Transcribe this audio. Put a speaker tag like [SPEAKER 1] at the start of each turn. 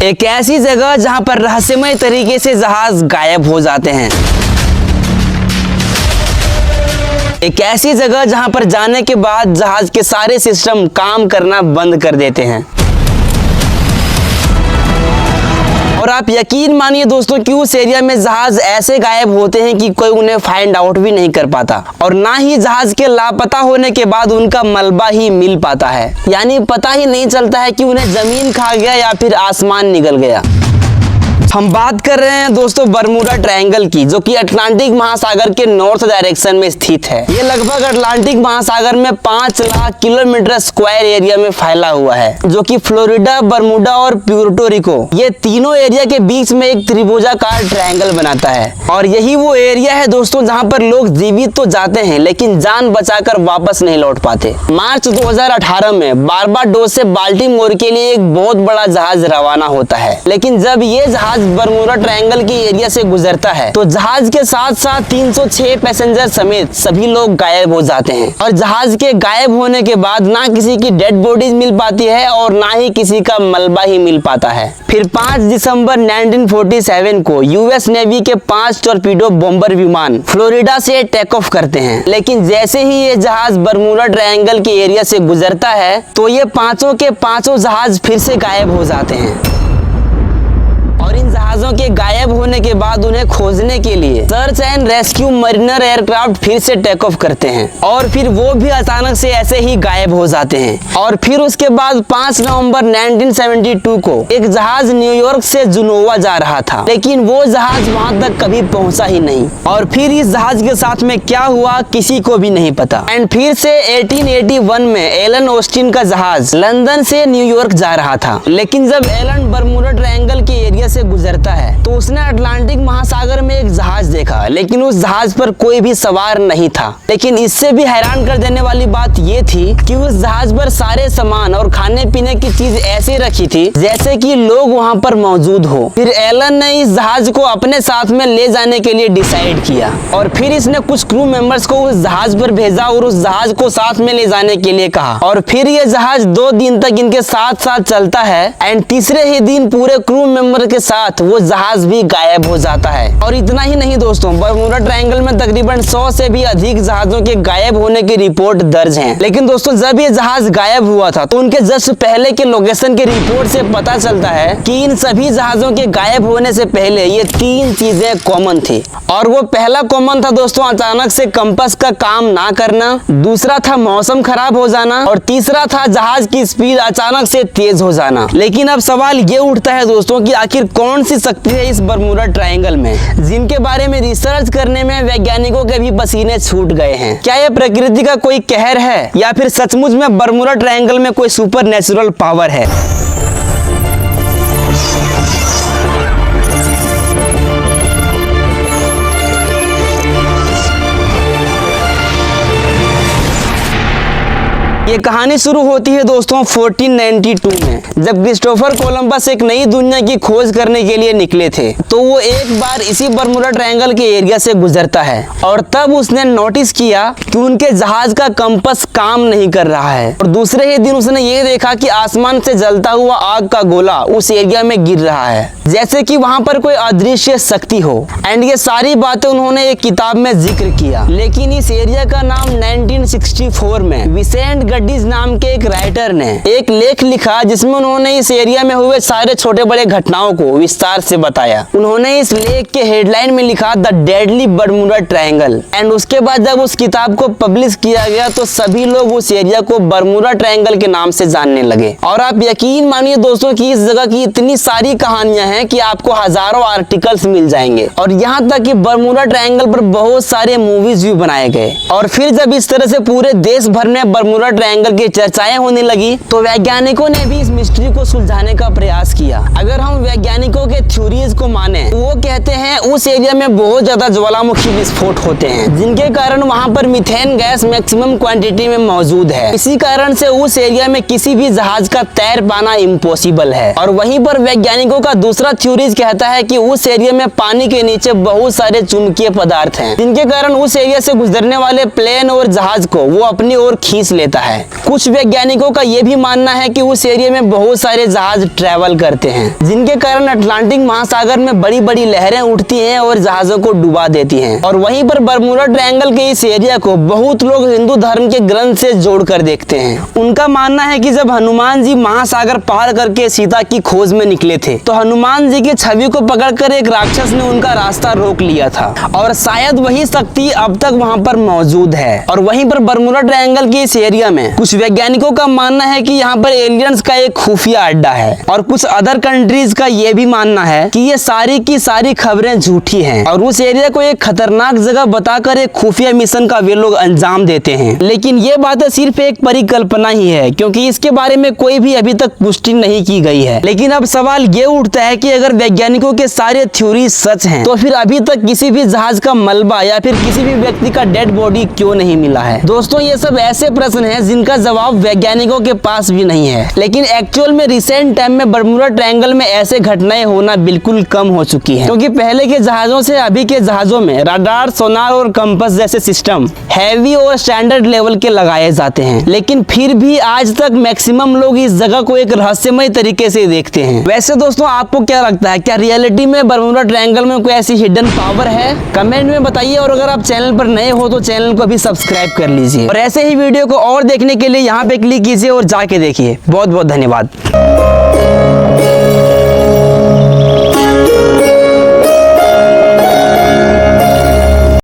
[SPEAKER 1] एक ऐसी जगह जहां पर रहस्यमय तरीके से जहाज गायब हो जाते हैं। एक ऐसी जगह जहां पर जाने के बाद जहाज के सारे सिस्टम काम करना बंद कर देते हैं। और आप यकीन मानिए दोस्तों कि उस एरिया में जहाज ऐसे गायब होते हैं कि कोई उन्हें फाइंड आउट भी नहीं कर पाता और ना ही जहाज के लापता होने के बाद उनका मलबा ही मिल पाता है। यानी पता ही नहीं चलता है कि उन्हें जमीन खा गया या फिर आसमान निगल गया। हम बात कर रहे हैं दोस्तों बरमूडा ट्रायंगल की, जो कि अटलांटिक महासागर के नॉर्थ डायरेक्शन में स्थित है। ये लगभग अटलांटिक महासागर में 5 लाख किलोमीटर स्क्वायर एरिया में फैला हुआ है, जो कि फ्लोरिडा, बरमूडा और प्यूर्टो रिको, ये तीनों एरिया के बीच में एक त्रिभुजाकार ट्रायंगल बनाता है। और यही वो एरिया है दोस्तों जहाँ पर लोग जीवित तो जाते हैं लेकिन जान बचाकर वापस नहीं लौट पाते। मार्च 2018 में बारबाडोस से बाल्टीमोर के लिए एक बहुत बड़ा जहाज रवाना होता है, लेकिन जब ये जहाज बरमूडा ट्रायंगल की एरिया से गुजरता है तो जहाज के साथ साथ 306 पैसेंजर समेत सभी लोग गायब हो जाते हैं। और जहाज के गायब होने के बाद ना किसी की डेड बॉडीज मिल पाती है और ना ही किसी का मलबा ही मिल पाता है। फिर 5 दिसंबर 1947 को यूएस नेवी के 5 टॉर्पीडो बॉम्बर विमान फ्लोरिडा से टेक ऑफ करते हैं, लेकिन जैसे ही ये जहाज बरमूडा ट्रायंगल के एरिया से गुजरता है तो ये पांचों के पांचों जहाज फिर से गायब हो जाते हैं। और इन जहाजों के गायब होने के बाद उन्हें खोजने के लिए search and rescue Mariner aircraft फिर से टेक ऑफ करते हैं और फिर वो भी अचानक से ऐसे ही गायब हो जाते हैं। और फिर उसके बाद 5 नवंबर 1972 को एक जहाज न्यूयॉर्क से जुनोवा जा रहा था, लेकिन वो जहाज वहां तक कभी पहुंचा ही नहीं। और फिर इस जहाज के साथ में क्या हुआ किसी को भी नहीं पता। एंड फिर से 1881 में एलन ऑस्टिन का जहाज लंदन से न्यूयॉर्क जा रहा था, लेकिन जब एलन बरमूडा ट्रायंगल के एरिया से गुजरता है तो उसने अटलांटिक महासागर में एक जहाज देखा, लेकिन उस जहाज पर कोई भी सवार नहीं था। लेकिन इससे भी हैरान कर देने वाली बात ये थी कि उस जहाज पर सारे सामान और खाने पीने की चीज ऐसे रखी थी जैसे कि लोग वहां पर मौजूद हो। फिर एलन ने इस जहाज को अपने साथ में ले जाने के लिए डिसाइड किया और फिर इसने कुछ क्रू मेंबर्स को उस जहाज पर भेजा और उस जहाज को साथ में ले जाने के लिए कहा। और फिर ये जहाज 2 दिन तक इनके साथ साथ चलता है एंड तीसरे ही दिन पूरे क्रू मेंबर के साथ वो जहाज भी गायब हो जाता है। और इतना ही नहीं दोस्तों, बरमूडा ट्रायंगल में तकरीबन 100 से भी अधिक जहाजों के गायब होने की रिपोर्ट दर्ज हैं। लेकिन दोस्तों जब ये जहाज गायब हुआ था तो उनके जस्ट पहले के लोकेशन के रिपोर्ट से पता चलता है कि इन सभी जहाजों के गायब होने से पहले ये 3 चीजें कॉमन थी। और वो पहला कॉमन था दोस्तों अचानक से कंपास का काम ना करना, दूसरा था मौसम खराब हो जाना और तीसरा था जहाज की स्पीड अचानक से तेज हो जाना। लेकिन अब सवाल ये उठता है दोस्तों कि आखिर कौन सी शक्ति है इस बरमूडा ट्रायंगल में जिनके बारे में रिसर्च करने में वैज्ञानिकों के भी पसीने छूट गए हैं। क्या यह प्रकृति का कोई कहर है या फिर सचमुच में बरमूडा ट्रायंगल में कोई सुपर नेचुरल पावर है? ये कहानी शुरू होती है दोस्तों 1492 में, जब क्रिस्टोफर कोलंबस एक नई दुनिया की खोज करने के लिए निकले थे। तो वो एक बार इसी बरमूडा ट्रायंगल के एरिया से गुजरता है और तब उसने नोटिस किया कि उनके जहाज का कंपास काम नहीं कर रहा है। और दूसरे ही दिन उसने ये देखा कि आसमान से जलता हुआ आग का गोला उस एरिया में गिर रहा है, जैसे कि वहां पर कोई अदृश्य शक्ति हो। एंड ये सारी बातें उन्होंने एक किताब में जिक्र किया। लेकिन इस एरिया का नाम 1964 में विसेंट गड्डीज नाम के एक राइटर ने एक लेख लिखा जिसमें उन्होंने इस एरिया में हुए सारे छोटे बड़े घटनाओं को विस्तार से बताया। उन्होंने इस लेख के हेडलाइन में लिखा the deadly Bermuda triangle. And उसके बाद जब उस किताब को पब्लिश किया गया तो सभी लोग उस एरिया को बरमूडा ट्रायंगल के नाम से जानने लगे। और आप यकीन मानिए दोस्तों कि इस जगह की इतनी सारी कहानियां हैं कि आपको हजारों आर्टिकल्स मिल जाएंगे और यहाँ तक कि बरमूडा ट्रायंगल पर बहुत सारे मूवीज भी बनाए गए। और फिर जब इस तरह से पूरे देश भर में बरमूडा ट्रायंगल की चर्चाएं होने लगी तो वैज्ञानिकों ने भी इस मिस्ट्री को सुलझाने का प्रयास किया। अगर हम वैज्ञानिकों के थ्योरीज को माने तो वो कहते हैं उस एरिया में बहुत ज्यादा ज्वालामुखी विस्फोट होते हैं जिनके कारण वहां पर मीथेन गैस मैक्सिमम क्वांटिटी में मौजूद है। इसी कारण से उस एरिया में किसी भी जहाज का तैर पाना इम्पॉसिबल है। और वहीं पर वैज्ञानिकों का दूसरा थ्योरीज कहता है कि उस एरिया में पानी के नीचे बहुत सारे चुंबकीय पदार्थ हैं जिनके कारण उस एरिया से गुजरने वाले प्लेन और जहाज को वो अपनी ओर खींच लेता है। है। कुछ वैज्ञानिकों का ये भी मानना है कि उस एरिया में बहुत सारे जहाज ट्रैवल करते हैं, जिनके कारण अटलांटिक महासागर में बड़ी बड़ी लहरें उठती हैं और जहाजों को डुबा देती हैं। और वहीं पर बरमूडा ट्रायंगल के इस एरिया को बहुत लोग हिंदू धर्म के ग्रंथ से जोड़कर देखते हैं। उनका मानना है कि जब हनुमान जी महासागर पार करके सीता की खोज में निकले थे, तो हनुमान जी की छवि को पकड़कर एक राक्षस ने उनका रास्ता रोक लिया था, और शायद वही शक्ति अब तक वहां पर मौजूद है। और वहीं पर बरमूडा ट्रायंगल के इस एरिया में कुछ वैज्ञानिकों का मानना है कि यहाँ पर एलियंस का एक खुफिया अड्डा है, और कुछ अदर कंट्रीज का ये भी मानना है कि ये सारी की सारी खबरें झूठी हैं, और उस एरिया को एक खतरनाक जगह बताकर एक खुफिया मिशन का वे लोग अंजाम देते हैं। लेकिन ये बातें सिर्फ एक परिकल्पना ही है, क्योंकि इसके बारे में कोई भी अभी तक पुष्टि नहीं की गई है। लेकिन अब सवाल ये उठता है कि अगर वैज्ञानिकों के सारे थ्योरी सच हैं, तो फिर अभी तक किसी भी जहाज का मलबा या फिर किसी भी व्यक्ति का डेड बॉडी क्यों नहीं मिला है? दोस्तों, ये सब ऐसे प्रश्न हैं जिनका जवाब वैज्ञानिकों के पास भी नहीं है। लेकिन एक्चुअल में रिसेंट टाइम में बरमूडा ट्रायंगल में ऐसे घटनाएं होना बिल्कुल कम हो चुकी है, क्योंकि पहले के जहाजों से अभी के जहाजों में रडार, सोनार और कंपास जैसे सिस्टम हैवी और स्टैंडर्ड लेवल के लगाए जाते हैं। लेकिन फिर भी आज तक मैक्सिमम लोग इस जगह को एक रहस्यमय तरीके से देखते हैं। वैसे दोस्तों, आपको क्या लगता है, क्या रियलिटी में बरमूडा ट्रायंगल में कोई ऐसी हिडन पावर है? कमेंट में बताइए, और अगर आप चैनल पर नए हो तो चैनल को भी सब्सक्राइब कर लीजिए, और ऐसे ही वीडियो को और देखने के लिए यहाँ पे क्लिक कीजिए और जाके देखिए। बहुत बहुत धन्यवाद।